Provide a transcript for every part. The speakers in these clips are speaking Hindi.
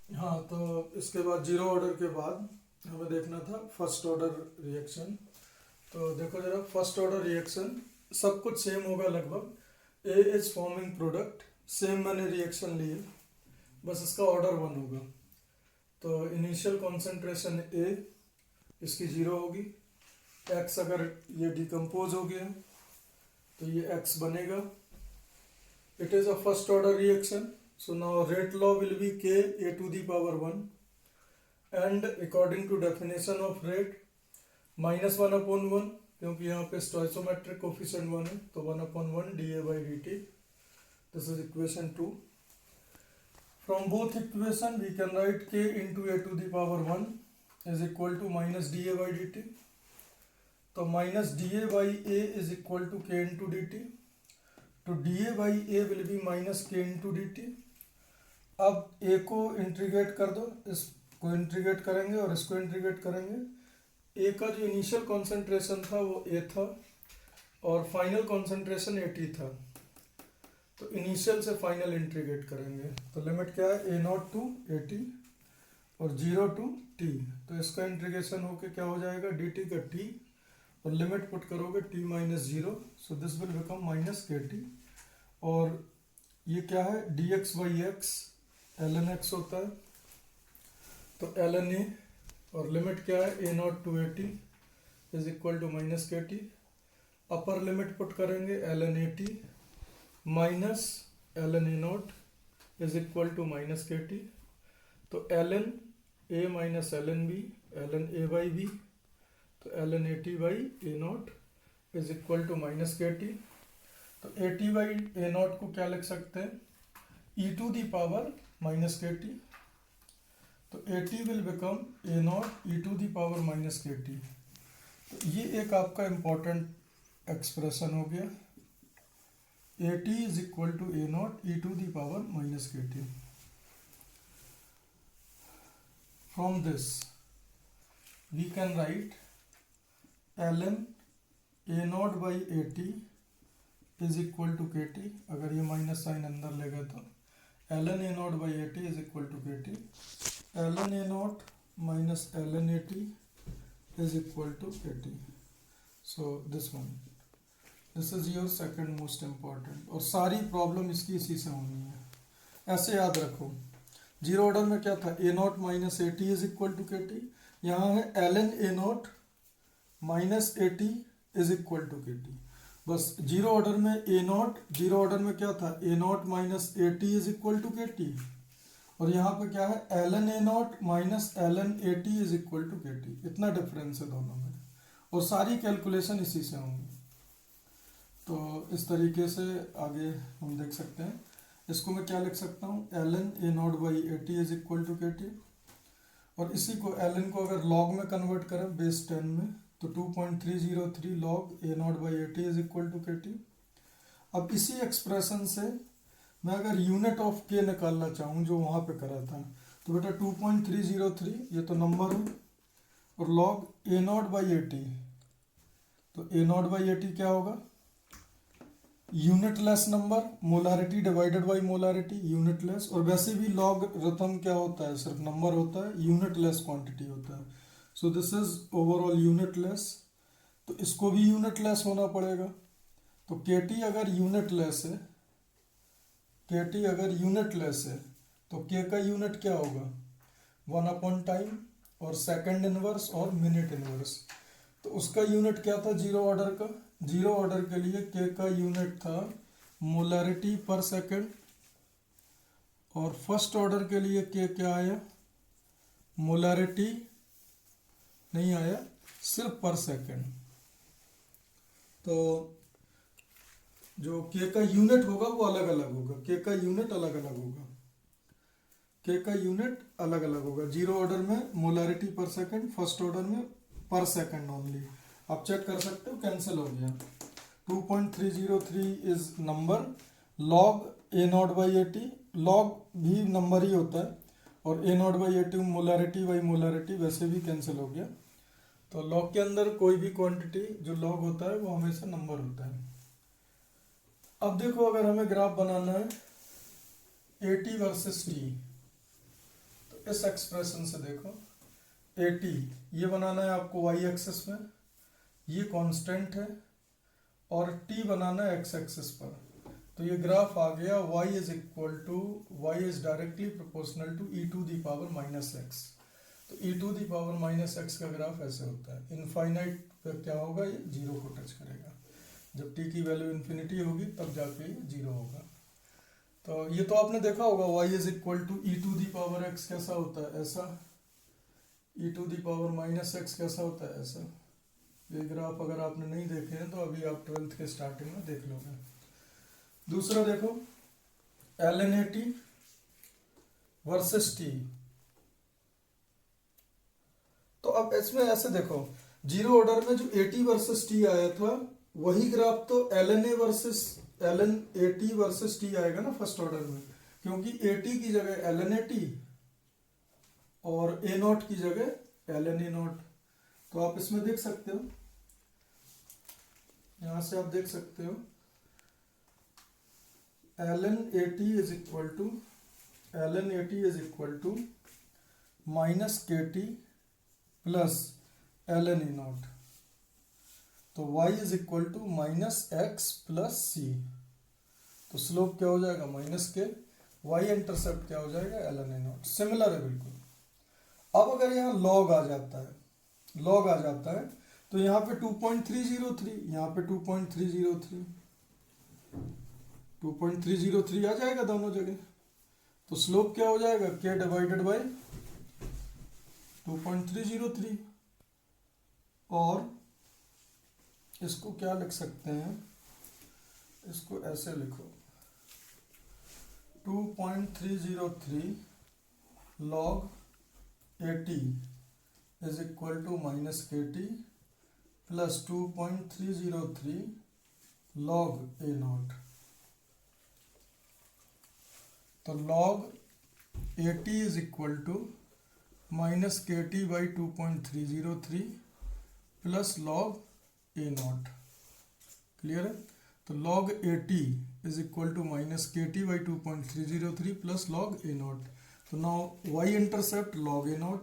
हाँ, तो इसके बाद जीरो ऑर्डर के बाद हमें देखना था फर्स्ट ऑर्डर रिएक्शन। तो देखो जरा, फर्स्ट ऑर्डर रिएक्शन सब कुछ सेम होगा लगभग। ए इज फॉर्मिंग प्रोडक्ट, सेम मैंने रिएक्शन लिए, बस इसका ऑर्डर वन होगा। तो इनिशियल कॉन्सेंट्रेशन ए, इसकी जीरो होगी। एक्स अगर ये डिकम्पोज हो गया तो ये एक्स बनेगा। It is a first order reaction, so now rate law will be k a to the power 1, and according to definition of rate minus 1 upon 1, क्योंकि यहाँ पे स्टोइसोमेट्रिक कोफिशिएंट 1 है, तो 1 upon 1 dA by dt. This is equation 2. From both equation we can write k into a to the power 1 is equal to minus dA by dt. तो minus dA by a is equal to k into dt. तो dA by a will be minus k into dt. अब a को इंटीग्रेट कर दो, इसको इंटीग्रेट करेंगे और इसको इंटीग्रेट करेंगे। a का जो इनिशियल कॉन्सेंट्रेशन था वो a था और फाइनल कॉन्सेंट्रेशन 80 था। तो इनिशियल से फाइनल इंटीग्रेट करेंगे, तो लिमिट क्या है, a नॉट टू 80 और 0 टू t। तो इसका इंटीग्रेशन होके क्या हो जाएगा, dt का t, और लिमिट पुट करोगे t minus 0, so this will become minus kt। और ये क्या है, dx by x ln x होता है, तो ln a, और लिमिट क्या है, a nought to 80 is equal to minus के टी। अपर लिमिट पुट करेंगे ln a t minus ln a nought is equal to minus के टी। तो ln a minus ln b, ln a by b, तो ln a t by a nought is equal to minus के टी। तो a t by a nought को क्या लिख सकते हैं, e to the power minus के टी। तो a t will become a naught e to the power minus के टी। तो ये एक आपका इंपॉर्टेंट एक्सप्रेशन हो गया, a T is equal to a naught e to the power minus के t. From this we can write ln a not by A T is equal to के टी। अगर ये माइनस साइन अंदर ले गए तो ln a naught by at is equal to kt. ln a naught minus ln at is equal to kt. So this one, this is your second most important, और सारी प्रॉब्लम इसकी इसी से होनी है। ऐसे याद रखो, जीरो ऑर्डर में क्या था, a naught minus at is equal to kt, यहाँ है ln a naught minus at is equal to kt। बस जीरो ऑर्डर में ए नॉट, जीरो ऑर्डर में क्या था, a naught minus A T is equal to के टी, और यहाँ पे क्या है, ln A naught minus ln a T is equal to के टी। इतना डिफरेंस है दोनों में, और सारी कैलकुलेशन इसी से होंगी। तो इस तरीके से आगे हम देख सकते हैं। इसको मैं क्या लिख सकता हूँ, L N A not by A T is equal to के टी, और इसी को एलन को अगर लॉग में कन्वर्ट करें बेस 10 में, तो 2.303 log A not by A T is equal to के टी। अब इसी एक्सप्रेशन से मैं अगर यूनिट ऑफ के निकालना चाहूँ जो वहाँ पे करा था, तो बेटा 2.303 ये तो नंबर है, और log A not by A T, तो ए नॉट बाई ए टी क्या होगा, unitless number, molarity divided by molarity, unitless. और वैसे भी लॉग रथम क्या होता है, सिर्फ नंबर होता है, यूनिटलेस क्वांटिटी होता है। So this is overall unitless, तो इसको भी यूनिटलेस होना पड़ेगा। तो के टी अगर यूनिटलेस है, के टी अगर यूनिटलेस है, तो के का यूनिट क्या होगा, 1 अपॉन टाइम, और सेकंड इनवर्स और मिनट इनवर्स। तो उसका यूनिट क्या था जीरो ऑर्डर का, जीरो ऑर्डर के लिए के का यूनिट था मोलारिटी पर सेकंड, और फर्स्ट ऑर्डर के लिए के क्या आया, मोलारिटी नहीं आया, सिर्फ पर सेकंड। तो जो के का यूनिट होगा वो अलग अलग होगा, के का यूनिट अलग अलग होगा, के का यूनिट अलग अलग होगा। जीरो ऑर्डर में मोलारिटी पर सेकंड, फर्स्ट ऑर्डर में पर सेकंड ओनली। आप चेक कर सकते हो, कैंसिल हो गया। 2.303 is number, log A not by A t, log भी नंबर ही होता है, और a not by A t molarity by molarity वैसे भी कैंसिल हो गया। तो लॉग के अंदर कोई भी क्वांटिटी जो लॉग होता है वो हमेशा नंबर होता है। अब देखो, अगर हमें ग्राफ बनाना है ए टी वर्सेस टी, तो इस एक्सप्रेशन से देखो 80 ये बनाना है आपको वाई एक्सिस में, ये कांस्टेंट है, और टी बनाना है एक्स एक्सिस पर। तो ये ग्राफ आ गया y is equal to y is directly proportional to e to the power minus x. तो e to the power minus x का ग्राफ ऐसे होता है। इनफाइनाइट पे क्या होगा, ये जीरो को टच करेगा। जब t की वैल्यू इन्फिनिटी होगी तब जाके ये जीरो होगा। तो ये तो आपने देखा होगा y is equal to e to the power x कैसा होता है, ऐसा। E to the power minus x कैसा होता है, ऐसा। ये ग्राफ अगर आपने नहीं देखे हैं तो अभी आप 12th के स्टार्टिंग में देख लोगे। दूसरा देखो LNAT वर्सेस टी। तो अब इसमें ऐसे देखो, जीरो ऑर्डर में जो AT वर्सेस टी आया था वही ग्राफ तो LNAT वर्सेस टी आएगा ना फर्स्ट ऑर्डर में, क्योंकि AT की जगह LNAT और A0 की जगह LNA0। तो आप इसमें देख सकते हो, यहां से आप देख सकते हो LNAT is equal to minus KT plus LNA0। तो y is equal to minus x plus c. तो स्लोप क्या हो जाएगा, माइनस के, y इंटरसेप्ट क्या हो जाएगा, LNA0। सिमिलर है बिल्कुल। अब अगर यहाँ लॉग आ जाता है तो यहाँ पे 2.303, यहाँ पे 2.303 आ जाएगा दोनों जगह। तो स्लोप क्या हो जाएगा, k डिवाइडेड बाई 2.303। और इसको क्या लिख सकते हैं, इसको ऐसे लिखो 2.303 log AT is equal to minus KT plus 2.303 log A0। तो log AT is equal to minus KT by 2.303 plus log A0। Clear है। तो log AT is equal to minus KT by 2.303 plus log A0। तो now y intercept log A0,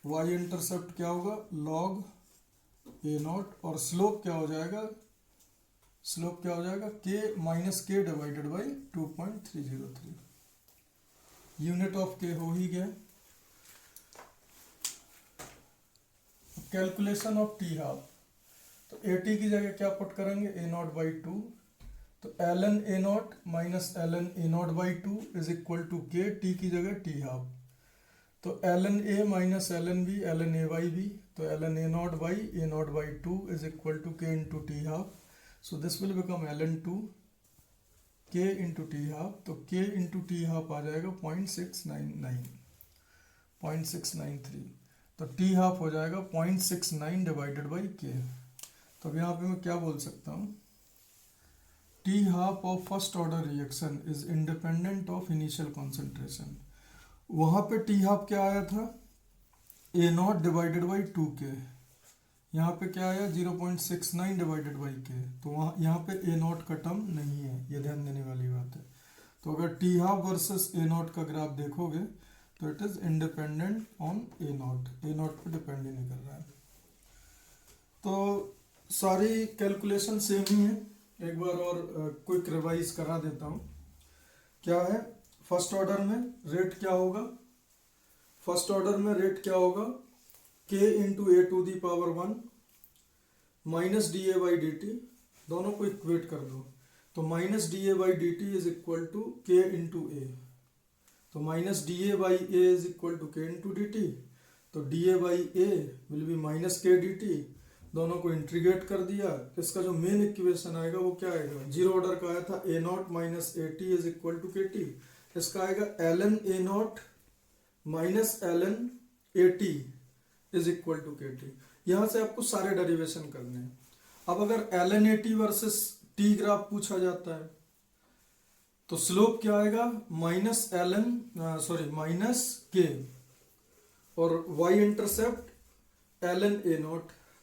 y intercept क्या होगा, log A0, और स्लोप क्या हो जाएगा, k माइनस के divided by 2.303। Unit of k हो ही गया। कैलकुलेशन ऑफ टी हाफ, तो AT की जगह क्या पुट करेंगे, A0 बाई 2। तो ln A0 minus ln A0 by 2 is equal to k, t की जगह टी हाफ। तो ln A minus ln B ln A by B। तो ln A0 by A0 by 2 is equal to k into T half. So this will become ln 2 k into T half. तो k इंटू टी हाफ आ जाएगा 0.693। तो टी हाफ हो जाएगा 0.69 डिवाइडेड बाई k। तो अब यहाँ पे मैं क्या बोल सकता हूँ, T half of first order reaction is independent of initial concentration. वहाँ पे टी हाफ क्या आया था, A0 डिवाइडेड बाई 2k। यहाँ पे क्या आया, 0.69 डिवाइडेड बाई k। तो वहाँ यहाँ पे A0 का टर्म नहीं है, ये ध्यान देने वाली बात है। तो अगर टी हाफ वर्सेस A0 का ग्राफ देखोगे तो it is independent on A0 पे डिपेंड ही नहीं कर रहा है। तो सारी कैलकुलेशन सेम ही है। एक बार और क्विक रिवाइज करा देता हूँ। क्या है, फर्स्ट ऑर्डर में रेट क्या होगा, k into A to the power 1 minus D A by D T. दोनों को इक्वेट कर दो। तो minus D A by D T is equal to K into A. तो minus D A by A is equal to K into D T. तो D A by A will be minus K D T. दोनों को इंटीग्रेट कर दिया। इसका जो मेन इक्वेशन आएगा वो क्या आएगा, जीरो ऑर्डर का आया था A0 minus A T is equal to के टी। इसका आएगा ln A0 minus ln A T is equal to के टी। यहां से आपको सारे डेरिवेशन करने हैं। अब अगर ln A T versus T graph पूछा जाता है तो स्लोप क्या आएगा, माइनस के, और y इंटरसेप्ट ln A0।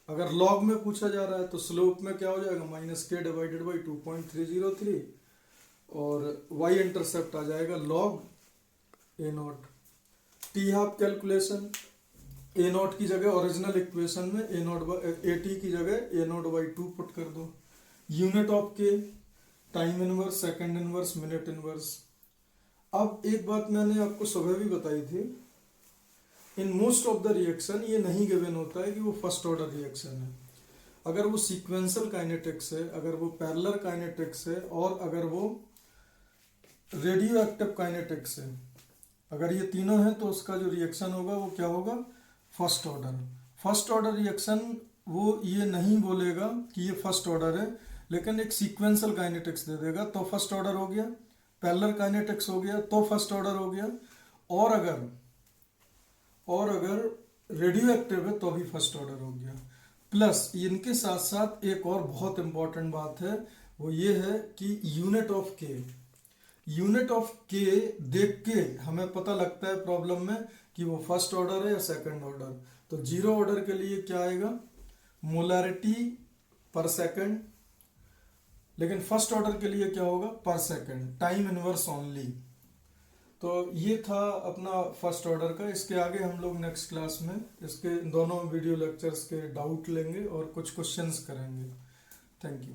अगर लॉग में पूछा जा रहा है तो स्लोप में क्या हो जाएगा, माइनस के डिवाइडेड बाई 2.303, और y इंटरसेप्ट आ जाएगा log A0। T half calculation, A not की जगह ओरिजिनल इक्वेशन में ए नॉट ए टी की जगह ए नॉट बाई 2 पुट कर दो। यूनिट ऑफ के, time inverse, second inverse, minute inverse. अब एक बात मैंने आपको सुबह भी बताई थी, in most of the reaction ये नहीं गिवन होता है कि वो फर्स्ट ऑर्डर रिएक्शन है। अगर वो सीक्वेंशियल काइनेटिक्स है, अगर वो पैरेलल काइनेटिक्स है, और अगर वो रेडियो एक्टिव काइनेटिक्स है, अगर ये तीनों हैं तो उसका जो रिएक्शन होगा वो क्या होगा, first order. First order reaction वो ये नहीं बोलेगा कि ये फर्स्ट ऑर्डर है, लेकिन एक सीक्वेंशियल काइनेटिक्स दे देगा तो फर्स्ट ऑर्डर हो गया, पैरेलल काइनेटिक्स हो गया तो फर्स्ट ऑर्डर हो गया, और अगर रेडियो एक्टिव है तो भी फर्स्ट ऑर्डर हो गया। प्लस इनके साथ साथ एक और बहुत इंपॉर्टेंट बात है, वो ये है कि यूनिट ऑफ के, यूनिट ऑफ के देख के हमें पता लगता है प्रॉब्लम में कि वो फर्स्ट ऑर्डर है या सेकंड ऑर्डर। तो जीरो ऑर्डर के लिए क्या आएगा, मोलैरिटी पर सेकंड, लेकिन फर्स्ट ऑर्डर के लिए क्या होगा, पर सेकंड, टाइम इनवर्स ओनली। तो ये था अपना फर्स्ट ऑर्डर का। इसके आगे हम लोग नेक्स्ट क्लास में इसके दोनों वीडियो लेक्चर्स के डाउट लेंगे और कुछ क्वेश्चंस करेंगे। Thank you.